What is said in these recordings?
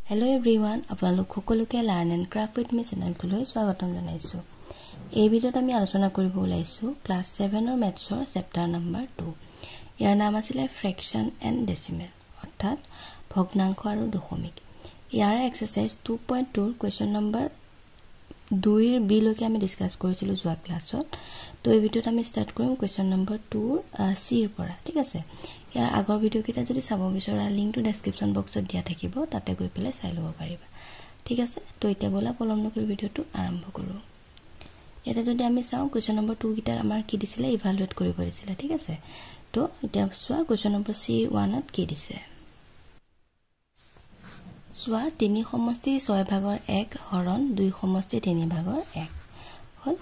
Hello everyone, আপোনালোক সকলোকে learn and craft with মি চেনেলটোলৈ স্বাগতম জনাইছো। এই ভিডিঅ'ত আমি আলোচনা কৰিব ওলাইছো ক্লাছ 7 ৰ মেথছৰ চেপ্টাৰ নম্বৰ 2। ইয়াৰ নাম আছিল ফ্ৰেকশন এণ্ড ডেচিমেল, অৰ্থাৎ ভগ্নাংশ আৰু দশমিক। ইয়াৰ এক্সাৰসাইজ 2.2 ৰ কোৱেশ্চন নম্বৰ 2 ৰ বি লৈকে আমি ডিসকাস কৰিছিলো যোৱা ক্লাছত। তো এই ভিডিঅ'ত আমি স্টাৰ্ট কৰিম কোৱেশ্চন নম্বৰ 2 সি ৰ পৰা, ঠিক আছে। ইয়াৰ আগৰ ভিডিঅ' কেইটা যদি চাব বিচৰা লিংকটো ডেসক্ৰিপচন বক্সত দিয়া থাকিব, তাতে গৈ পেলাই চাই ল'ব পাৰিবা, ঠিক আছে। তো এতিয়া বলা পলম নকৰি ভিডিঅ'টো আৰম্ভ কৰো। এটা যদি আমি চাও কোৱেশ্চন নম্বৰ 2 কিটা আমাৰ কি দিছিলে ইভালুৱেট কৰিব দিছিলে, ঠিক আছে। তো এতিয়া চোৱা কোৱেশ্চন নম্বৰ C1 ত কি দিছে। চোৱা 3 সমষ্টি 6 ভাগৰ 1 হৰণ 2 সমষ্টি 3 ভাগৰ 1 হল।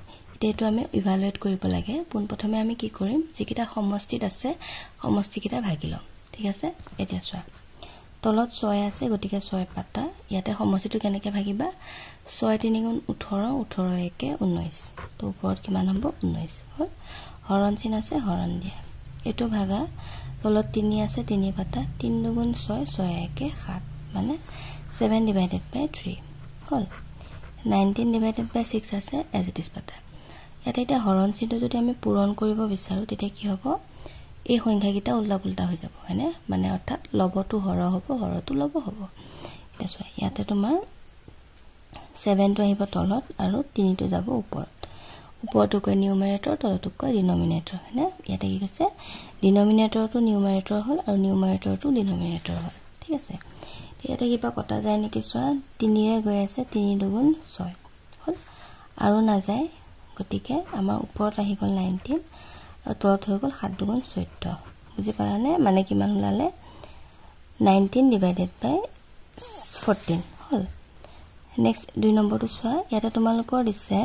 এটো আমি ইভালুৱেট কৰিব লাগে। পোন প্ৰথমে আমি কি কৰিম, যিকিটা সমষ্টিত আছে সমষ্টি কিটা ভাগি লম, ঠিক আছে। এতিয়া চোৱা তলত 6 আছে, গতিকে 6 পাতা। ইয়াতে সমষ্টিটো কেনেকৈ ভাগিবা, 6 3 গুণ 18, 18 1 19, তো ওপৰত কিমান হ'ব 19 হল। হৰণ চিন আছে, হৰণ দিয়া। এটো ভাগা, তলত 3 আছে, 3 পাতা, 3 2 6, 6 1 7, মানে 7 divided by 3 hall. 19 divided by 6 আছে, as it is পাতা। ইয়াতে এটা হৰণ চিনটো যদি আমি পূৰণ কৰিব বিচাৰো, তেতিয়া কি হ'ব, এই সংখ্যা কিটা উল্টা পুল্টা হৈ যাব, হয়নে, মানে অৰ্থাৎ লবটো হৰ হ'ব, হৰটো লব হ'ব। এটা চোৱা ইয়াতে তোমাৰ 7 টো আহিব তলত আৰু 3 টো যাব ওপৰত। ওপৰটো কয় নিউমাৰেটৰ, তলটো কয় ডিনমিনেটৰ, হয়নে। ইয়াতে কি কৈছে, ডিনমিনেটৰটো নিউমাৰেটৰ হল আৰু নিউমাৰেটৰটো ডিনমিনেটৰ হল, ঠিক আছে। ইয়াতে কিবা কটা যায় নেকি চোৱা, 3 ৰে গৈ আছে, 3 2 6 হল, আৰু না যায়, গতিকে আমাৰ ওপৰত আহি গল 19 আৰু তলত হৈ গল 7 2 14, বুজি পালানে, মানে কিমান ওলালে 19 divided by 14 হল। নেক্সট 2 নম্বৰটো চোৱা, ইয়াতে তোমালোকৰ দিছে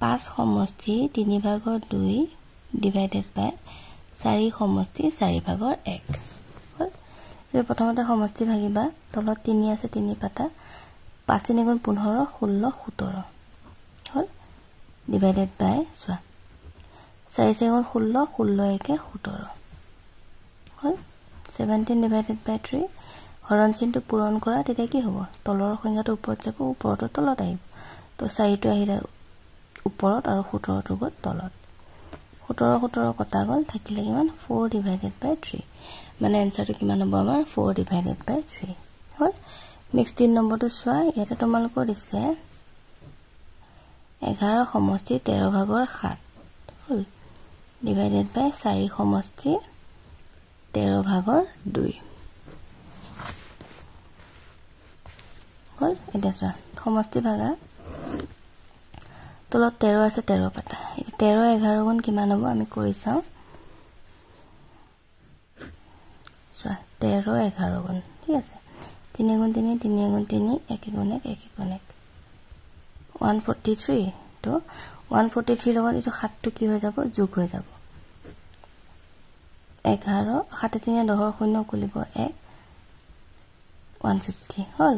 5 সমষ্টি 3 ভাগৰ 2 divided by 4 সমষ্টি 4 ভাগৰ 1 হল। এই প্ৰথমতে সমষ্টি ভাগিবা, তলত 3 আছে, 3 পাতা, 5 3 গুণ 15, 16 17 হল, divided by চোৱা 4 4 গুণ 16, 16 1 17 হল। 17 divided by 3, হৰণ চিনটো পূৰণ কৰা, তেতিয়া কি হ'ব, তলৰ সংখ্যাটো ওপৰত যাব, ওপৰটো তলত আহিব। তো 4 টো আহিলে ওপৰত আৰু 17 টো গ'ল তলত। 17 17 কটা গ'ল, থাকিলে কিমান 4 divided by 3, মানে এনসাৰটো কিমান হ'ব আমাৰ 4 divided by 3 হল। নেক্সট 3 নম্বৰটো চোৱা, ইয়াতে তোমালোকৰ দিছে 11 সমষ্টি 13 ভাগৰ 7 হল, divided by 4 সমষ্টি 13 ভাগৰ 2 হল। এটা চোৱা সমষ্টি ভাগা, তলত 13 আছে, 13 পাতা, 13 11 গুণ কিমান হ'ব আমি কৰি চাওঁ। চোৱা 13 11 গুণ, ঠিক আছে। 3 গুণ 3, 3 গুণ 3, 1 গুণ 1, 1 গুণ 1, 143। তো 143 লগত এইটো 7 টো কি হৈ যাব, যোগ হৈ যাব। 11 7 3 10 শূন্য কুলিব 1, 150 হল।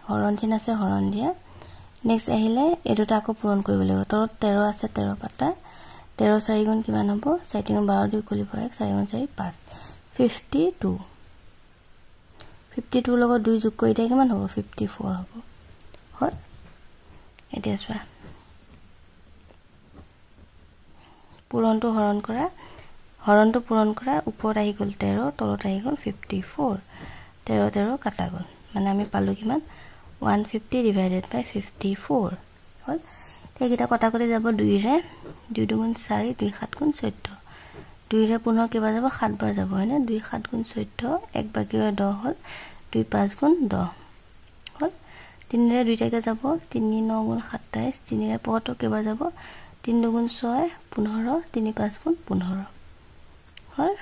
হৰণ চিন আছে, হৰণ দিয়া। নেক্সট আহিলে এই দুটা আকৌ পূৰণ কৰিব লাগিব। তলত 13 আছে, 13 পাতা, 13 4 গুণ কিমান হ'ব, 4 3 গুণ 12 2 কুলিব 1, 4 গুণ 4 5, 52। 52 লগত 2 যোগ কৰি দিয়া কিমান হ'ব, 54 হ'ব হল। এতিয়া চোৱা পূৰণটো হৰণ কৰা, হৰণটো পূৰণ কৰা, ওপৰত আহি গ'ল 13, তলত আহি গ'ল 54, 13 13 কাটা গ'ল, মানে আমি পালো কিমান 150 divided by 54 হল। এইকেইটা কটা কৰি যাব 2 ৰে, 2 2 গুণ 4, 2 7 গুণ 14, 2 ৰে 15 কেইবাৰ যাব, 7 বাৰ যাব, হয়নে। 2 7 গুণ 14, 1 বাকি 10 হল, 2 5 গুণ 10 হল। 3 ৰে 2 টাকে যাব, 3 9 গুণ 27, 3 ৰে 75 কেইবাৰ যাব, 3 2 গুণ 6 15, 3 5 গুণ 15 হল,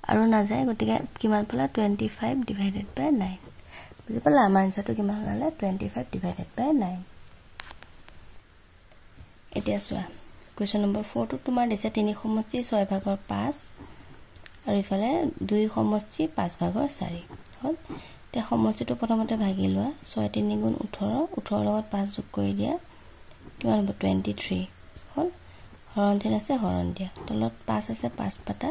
আৰু না যায়, গতিকে কিমান পালা 25 divided by 9, বুজি পালা। আমাৰ আনসাৰটো কিমান হলালে 25 divided by 9। এতিয়া চোৱা কোৱেশ্চন নম্বৰ 4 টো তোমাৰ দিছে 3 সমষ্টি 6 ভাগৰ 5 আৰু ইফালে 2 সমষ্টি 5 ভাগৰ 4 হল। তে সমষ্টিটো প্ৰথমতে ভাগি লোৱা, 6 3 গুণ 18, 18 লগত 5 যোগ কৰি দিয়া, কিমান হ'ব 23 হল। হৰণ চিন আছে, হৰণ দিয়া। তলত 5 আছে, 5 পাতা,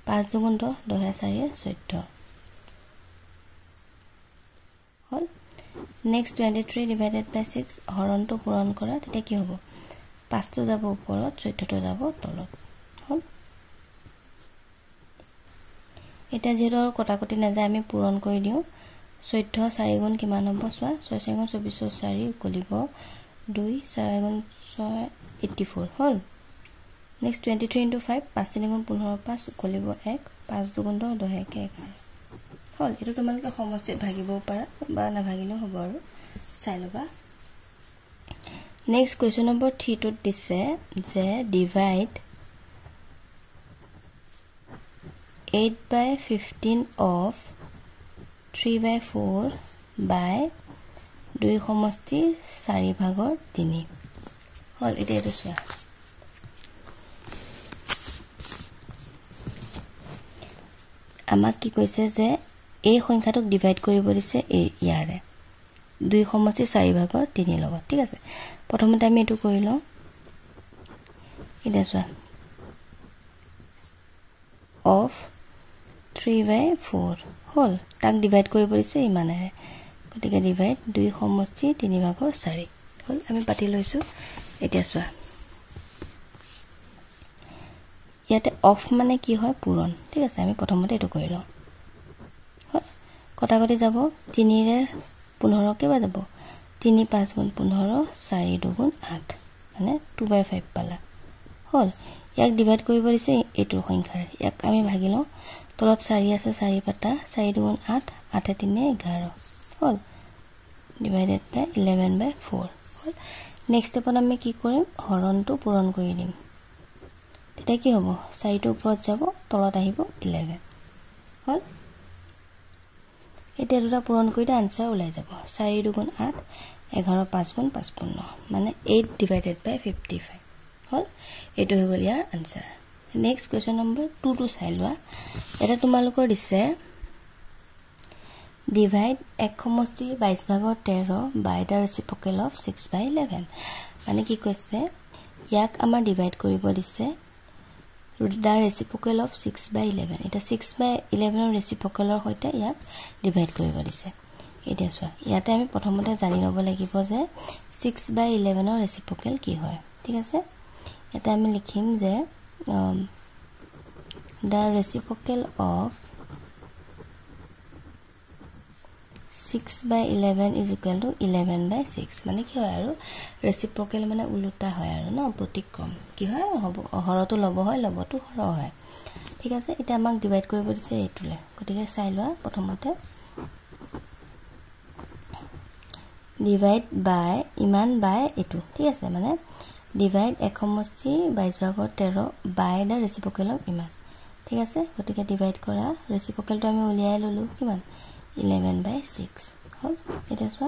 5 দুগুণ 10 10 4 14 হল নেক্সট 23 ডিভাইডেড বাই 6 হৰণটো পূৰণ কৰা তেতিয়া কি হ'ব 5 টো যাব ওপৰত 14 টো যাব তলত হল এটা যেটো কটাকটি না যায় আমি পূৰণ কৰি দিও 14 4 গুণ কিমান হ'ব চোৱা 6 4 গুণ 24 4 গলিব 2 4 গুণ 6 84 হল নেক্সট 23 into 5 5 3 গুণ 15 5 গলিব 1 5 2 গুণ 10 10 1 11 হল এটো তোমালকে সমষ্টিত ভাগিব পাৰা বা না ভাগিলেও হ'ব আৰু চাই লবা নেক্সট কোৱেশ্চন নম্বৰ 3 টোত দিছে যে ডিভাইড 8/15 of 3/4 by 2 সমষ্টি 4 ভাগৰ 3 হল এটা এটো চোৱা আমাক কি কৈছে যে এই সংখ্যাটোক ডিভাইড কৰিব দিছে ইয়াৰে 2 সমষ্টি 4 ভাগৰ 3 লগত ঠিক আছে প্ৰথমতে আমি এটো কৰি লওঁ এটা চোৱা of 3/4 হল তাক ডিভাইড কৰিব দিছে ইমানেৰে গতিকে ডিভাইড 2 সমষ্টি 3 ভাগৰ 4 হল আমি পাতি লৈছো এতিয়া চোৱা ইয়াতে অফ মানে কি হয় পূৰণ ঠিক আছে আমি প্ৰথমতে এটো কৰি লওঁ কটাকটি যাব 3 ৰে 15 কেবা যাব 3 5 গুণ 15 4 2 গুণ 8 মানে 2/5 পালা হল ইয়াক ডিভাইড কৰিব দিছে এটো সংখ্যাৰে ইয়াক আমি ভাগি লওঁ তলত 4 আছে 4 পাতা 4 2 গুণ 8 8 3 11 হল ডিভাইডেড বাই 11/4 হল নেক্সট স্টেপত আমি কি কৰিম হৰণটো পূৰণ কৰি দিম তেতিয়া কি হ'ব 4 টো ওপৰত যাব তলত আহিব 11 হল এটা দুটা পূৰণ কৰিলে আনসাৰ ওলাই যাব 4 2 গুণ 8 11 5 গুণ 55 মানে 8 ডিভাইডেড বাই 55 হল এটো হৈ গল ইয়াৰ আনসাৰ নেক্সট কোৱেশ্চন নম্বৰ 2 টো চাই লোৱা এটা তোমালোকৰ দিছে ডিভাইড 1 সমষ্টি 22 ভাগৰ 13 বাই দা ৰেচিপ্ৰকেল অফ 6/11 মানে কি কৈছে ইয়াক আমাৰ ডিভাইড কৰিব দিছে the reciprocal of 6/11 এটা 6/11 ৰ ৰেচিপ্ৰকেলৰ হৈতে ইয়াক ডিভাইড কৰিব দিছে এটা চোৱা ইয়াতে আমি প্ৰথমতে জানি লব লাগিব যে 6/11 ৰ ৰেচিপ্ৰকেল কি হয় ঠিক আছে এটা আমি লিখিম যে the reciprocal of 6/11 is equal to 11/6 মানে কি হয় আৰু ৰেচিপ্ৰকেল মানে উল্টা হয় আৰু না প্ৰতিক্ৰম কি হয় হ'ব হৰটো লব হয় লবটো হৰ হয় ঠিক আছে এটা আমাক ডিভাইড কৰিব দিছে এটুলে গতিকে চাই লোৱা প্ৰথমতে ডিভাইড বাই ইমান বাই এটু ঠিক আছে মানে ডিভাইড 1 সমষ্টি 22 ভাগৰ 13 বাই দা ৰেচিপ্ৰকেল অফ ইমান ঠিক আছে গতিকে ডিভাইড কৰা ৰেচিপ্ৰকেলটো আমি উলিয়াই ললো কিমান 11/6 হল এটা চোৱা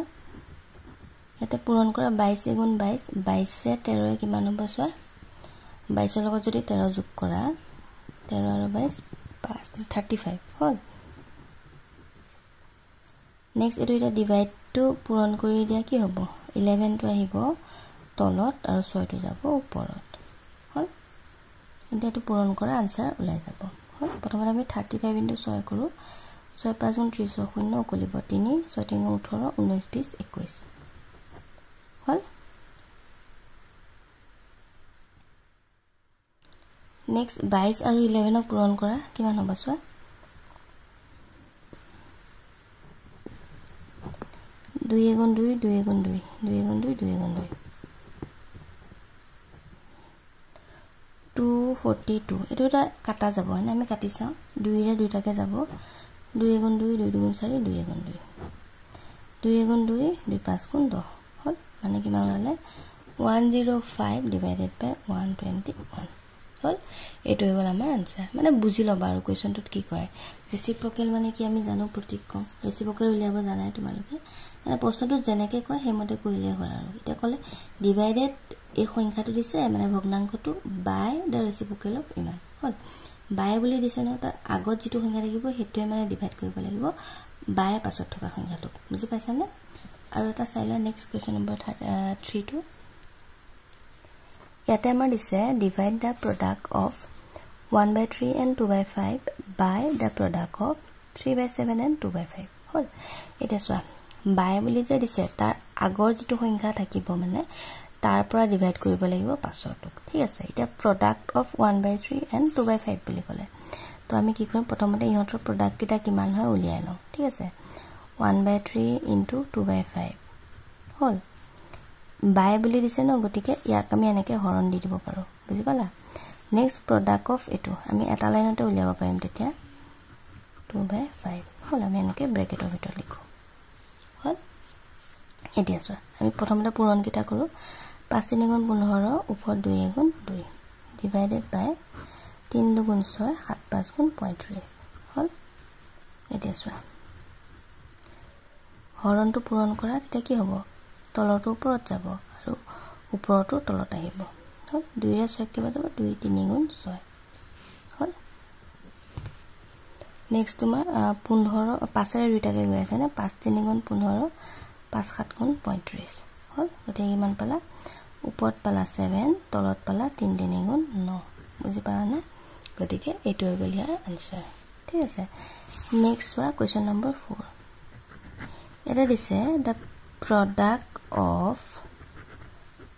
এটা পূৰণ কৰা 22 গুণ 22 22 এ 13 কিমান হ'ব চোৱা 22 ৰ লগত যদি 13 যোগ কৰা 13 আৰু 22 5 35 হল নেক্সট এটো এটা ডিভাইড টো পূৰণ কৰি দিয়া কি হ'ব 11 টো আহিব তলত আৰু 6 টো যাব ওপৰত হল এটো পূৰণ কৰা আনসাৰ ওলাই যাব হল প্ৰথমতে আমি 35 * 6 কৰো 6 5 গুণ 30 শূন্য কলিব 3 6 3 18 19 20 21 হল নেক্সট 22 আৰু 11 ক পূৰণ কৰা কিমান হ'ব চোৱা 2 গুণ 2 2 গুণ 2 2 গুণ 2 2 গুণ 2 242 এটো এটা কাটা যাব মানে আমি কাটি চাও 2 ৰে দুটাকে যাব 2 গুণ 2 2 গুণ 4 2 গুণ 2 2 গুণ 2 2 5 গুণ 10 হল মানে কিমান হলে 105 ডিভাইডেড বাই 121 হল এটো হৈ গল আমাৰ আনসাৰ মানে বুজি লবা আৰু কোৱেশ্চনটোত কি কয় ৰেচিপ্ৰকেল মানে কি আমি জানো প্ৰতিক্ৰম ৰেচিপ্ৰকেল উলিয়াব জানাই তোমালোকে মানে প্ৰশ্নটো যেনেকে কয় হেমতে কইলে হ'ল আৰু এটা কলে ডিভাইডেড এই সংখ্যাটো দিছে মানে ভগ্নাংকটো বাই দা ৰেচিপ্ৰকেল অফ ইমান হল বাই বুলি দিছে ন তাৰ আগত যেটো সংখ্যা থাকিব হেতুৱে মানে ডিভাইড কৰিব লাগিব বাই পাছত থকা সংখ্যাটো বুজি পাইছানে আৰু এটা চাই লোৱা নেক্সট কোৱেশ্চন নম্বৰ 3 টো ইয়াতে আমাৰ দিছে divide the product of 1/3 and 2/5 by the product of 3/7 and 2/5 হল এটা সোয়া বাই বুলি যে দিছে তাৰ আগৰ যেটো সংখ্যা থাকিব মানে তাৰ পৰা ডিভাইড কৰিব লাগিব পাছৰটোক ঠিক আছে এটা প্ৰডাক্ট অফ 1/3 and 2/5 বুলি ক'লে তো আমি কি কৰিম প্ৰথমতে ইহঁতৰ প্ৰডাক্ট কিটা কিমান হয় উলিয়াই লওঁ ঠিক আছে 1/3 into 2/5 হল বাই বুলি দিছে ন গতিকে ইয়াক আমি এনেকে হৰণ দি দিব পাৰো বুজি পালা নেক্সট প্ৰডাক্ট অফ এটো আমি এটা লাইনতে উলিয়াব পাৰিম তেতিয়া 2/5 হল আমি এনেকে ব্ৰেকেটৰ ভিতৰত লিখো হল এতিয়া চোৱা আমি প্ৰথমতে পূৰণ কিটা কৰো 5 3 গুণ 15 ওপৰ 2 গুণ 2 ডিভাইডেড বাই 3 2 গুণ 6 7 5 গুণ 35 হল এতিয়া চোৱা হৰণটো পূৰণ কৰা তেতিয়া কি হ'ব তলৰটো ওপৰত যাব আৰু ওপৰটো তলত আহিব হল 2 ৰে 6 কিবা যাব 2 3 গুণ 6 হল নেক্সট তোমাৰ 15 5 ৰে দুটাকে গৈ আছে না 5 3 গুণ 15 5 7 গুণ 35 হল গতিকে কিমান পালা ওপৰত পালা 7 তলত পালা 3 3 গুণ 9 বুজি পালা না গতিকে এইটো হৈ গ'ল ইয়াৰ আনসাৰ ঠিক আছে নেক্সট ওয়া কোৱেশ্চন নম্বৰ 4 এটা দিছে the product of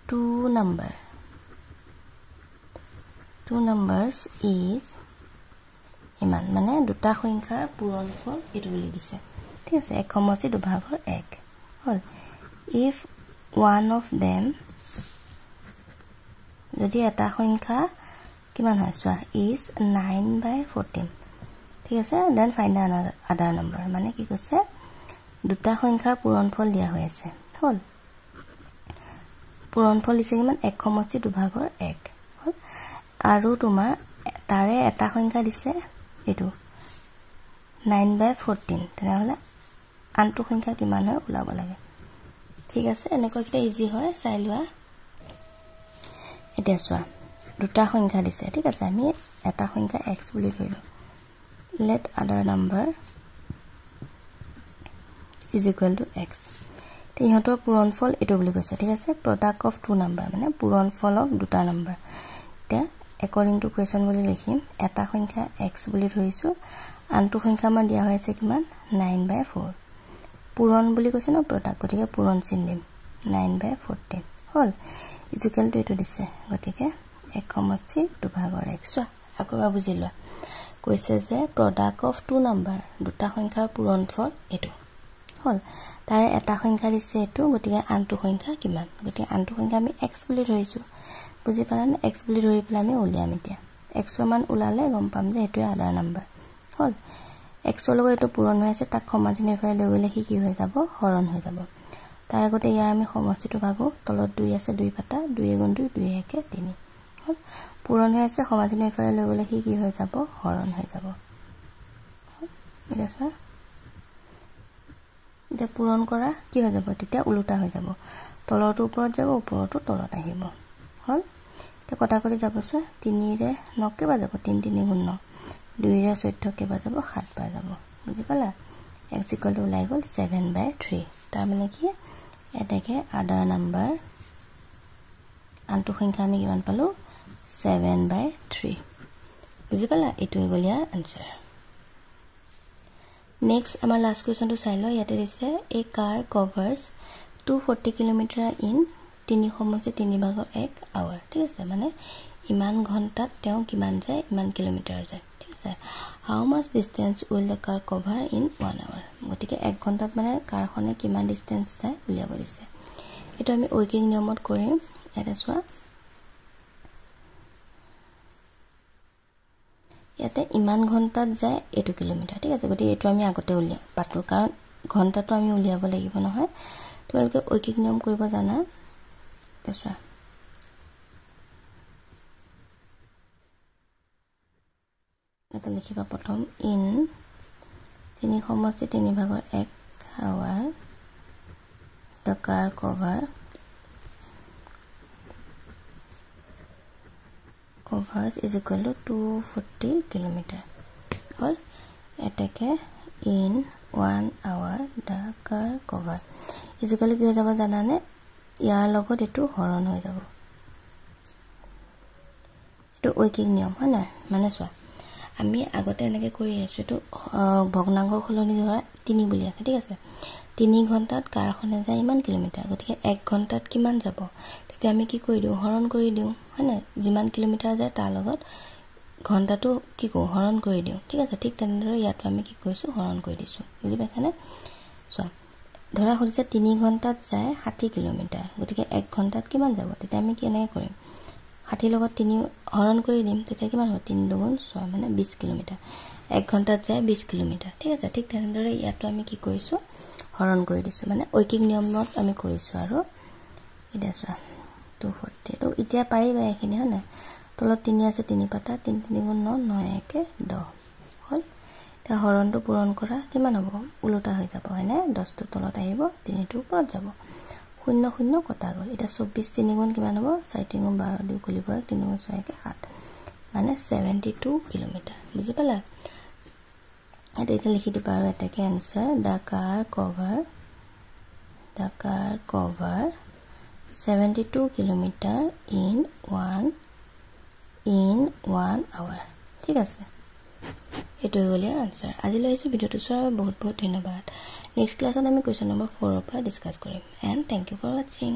two numbers is ইমান মানে দুটা সংখ্যাৰ পূৰণফল এটো বুলি দিছে ঠিক আছে এক সমষ্টি দুভাগৰ এক হল if one of them যদি এটা সংখ্যা কিমান হয় সোয়া is 9/14 ঠিক আছে then find the other number মানে কি কৈছে দুটা সংখ্যাৰ পূৰণফল দিয়া হৈ আছে হল পূৰণফল দিছে কিমান এক সমষ্টি দুভাগৰ এক হল আৰু তোমাৰ তাৰে এটা সংখ্যা দিছে এটো 9/14 তেনেহলে আনটো সংখ্যা কিমান হয় ওলাব লাগে ঠিক আছে এনেকৈ কিটা ইজি হয় চাই লোৱা এতিয়া চোৱা দুটা সংখ্যা দিছে ঠিক আছে আমি এটা সংখ্যা x বুলি ধৰিলো let other number is equal to x তে ইহঁতৰ পূৰণফল এটো বুলি কৈছে ঠিক আছে product of two number মানে পূৰণফল অফ দুটা নম্বৰ তে according to question বুলি লিখিম এটা সংখ্যা x বুলি ধৰিছো আনটো সংখ্যা আমাৰ দিয়া হৈছে কিমান 9/4 পূৰণ বুলি কৈছে ন product গতিকে পূৰণ চিন দিম 9/14 হল is equal to এটো দিছে গতিকে এক সমষ্টি দুভাগৰ x আকৌ বুজি লোৱা কৈছে যে product of two number দুটা সংখ্যাৰ পূৰণফল এটো হল তাৰে এটা সংখ্যা দিছে এটো গতিকে আনটো সংখ্যা কিমান গতিকে আনটো সংখ্যা আমি x বুলি ধৰিছো বুজি পালা না x বুলি ধৰি পেলাই আমি উলিয়াম এতিয়া x ৰ মান উলালে গম পাম যে এটো আধাৰ নম্বৰ হল x ৰ লগত এটো পূৰণ হৈ আছে তাক সমাজনীয় ফালে লৈ গলে কি হৈ যাব হৰণ হৈ যাব তাৰ আগতে ইয়াৰ আমি সমষ্টিটো ভাগো তলত 2 আছে 2 পাতা 2 গুণ 2 2 1 3 হল পূৰণ হৈ আছে সমাজনীয় ফালে লৈ গলে কি হৈ যাব হৰণ হৈ যাব এটা চোৱা এটা পূৰণ কৰা কি হৈ যাব তেতিয়া উল্টা হৈ যাব তলৰটো ওপৰত যাব ওপৰটো তলত আহিব হল তে কটা কৰি যাব চোৱা 3 ৰে 9 কে বাজাব 3 3 গুণ 9 2 ৰে 14 কে বাজাব 7 বাই যাব বুজি পালা x = ওলাই গল 7/3 তাৰ মানে কি এটাকে আদাৰ নাম্বাৰ আনটো সংখ্যা আমি কিমান পালো 7/3 বুজি পালা এটো হৈ গল ইয়াৰ আনসাৰ নেক্সট আমাৰ লাষ্ট কোৱেশ্চনটো চাই লও ইয়াতে দিছে এ কাৰ কভাৰ্স 240 কিলোমিটাৰ ইন 3 সমষ্টি 3 ভাগৰ 1 আৱাৰ ঠিক আছে মানে ইমান ঘণ্টাত তেওঁ কিমান যায় ইমান কিলোমিটাৰ যায় ঠিক আছে how much distance will the car cover in 1 hour গতিকে 1 ঘণ্টাত মানে কাৰখনে কিমান ডিসটেন্স যায় উলিয়াব দিছে এটো আমি ৱৰ্কিং নিয়মত কৰিম এটা চোৱা ইয়াতে ইমান ঘণ্টাত যায় 8 কিলোমিটাৰ ঠিক আছে গতিকে এটো আমি আগতে উলিয়া পাতো কাৰণ ঘণ্টাটো আমি উলিয়াব লাগিব নহয় তোমালোকে ঐকিক নিয়ম কৰিব জানা তেছৰা এটা লিখিবা প্ৰথম ইন 3 সমষ্টি 3 ভাগৰ 1 hour the car covers is equal to 240 kilometer হল এটাকে in 1 hour the car cover is equal কি হৈ যাব জানানে ইয়াৰ লগত এটো হৰণ হৈ যাব এইটো ঐকিক নিয়ম হয় না মানে চোৱা আমি আগতে এনেকৈ কৰি আছোঁ এইটো ভগ্নাংশ সলনি ধৰা 3 বুলি আছে ঠিক আছে 3 ঘণ্টাত কাৰখনে যায় ইমান কিলোমিটাৰ গতিকে 1 ঘণ্টাত কিমান যাব তেতিয়া আমি কি কৰি দিওঁ হৰণ কৰি দিওঁ হয় না যিমান কিলোমিটাৰ যায় তাৰ লগত ঘণ্টাটো কি কৰো হৰণ কৰি দিওঁ ঠিক আছে ঠিক তেনেদৰে ইয়াত আমি কি কৰিছো হৰণ কৰি দিছো বুজি পাইছানে চোৱা ধৰা হৈছে 3 ঘণ্টাত যায় 60 কিলোমিটাৰ গতিকে 1 ঘণ্টাত কিমান যাব তেতিয়া আমি কি এনেকৈ কৰিম 60 লগত 3 হৰণ কৰি দিম তেতিয়া কিমান হ'ব 3 দুগুণ 6 মানে 20 কিলোমিটাৰ 1 ঘণ্টাত যায় 20 কিলোমিটাৰ ঠিক আছে ঠিক তেনেদৰে ইয়াত আমি কি কৰিছো হৰণ কৰি দিছো মানে ঐকিক নিয়মত আমি কৰিছো আৰু এটা চোৱা 240 তো এতিয়া পাৰিবা এখিনি হয় না তলত 3 আছে 3 পাতা 3 3 গুণ 9 9 1 10 হল তা হৰণটো পূৰণ কৰা কিমান হ'ব উলটা হৈ যাব হয়নে 10 টো তলত আহিব 3 টো ওপৰত যাব 0 0 কটা গল এটা 24 3 গুণ কিমান হ'ব 4 3 গুণ 12 দুই কুলিব 3 গুণ 6 7 মানে 72 কিলোমিটাৰ বুজি পালা এটা লিখি দিবা আৰু এটাকে answer the car cover 72 kilometre in 1 hour ঠিক আছে এটো হলে आंसर আজি লৈছো ভিডিওটো চোৱাৰ বহুত বহুত ধন্যবাদ নেক্সট ক্লাছত আমি কোৱেশ্চন নম্বৰ 4 ৰ পৰা ডিসকাস কৰিম and thank you for watching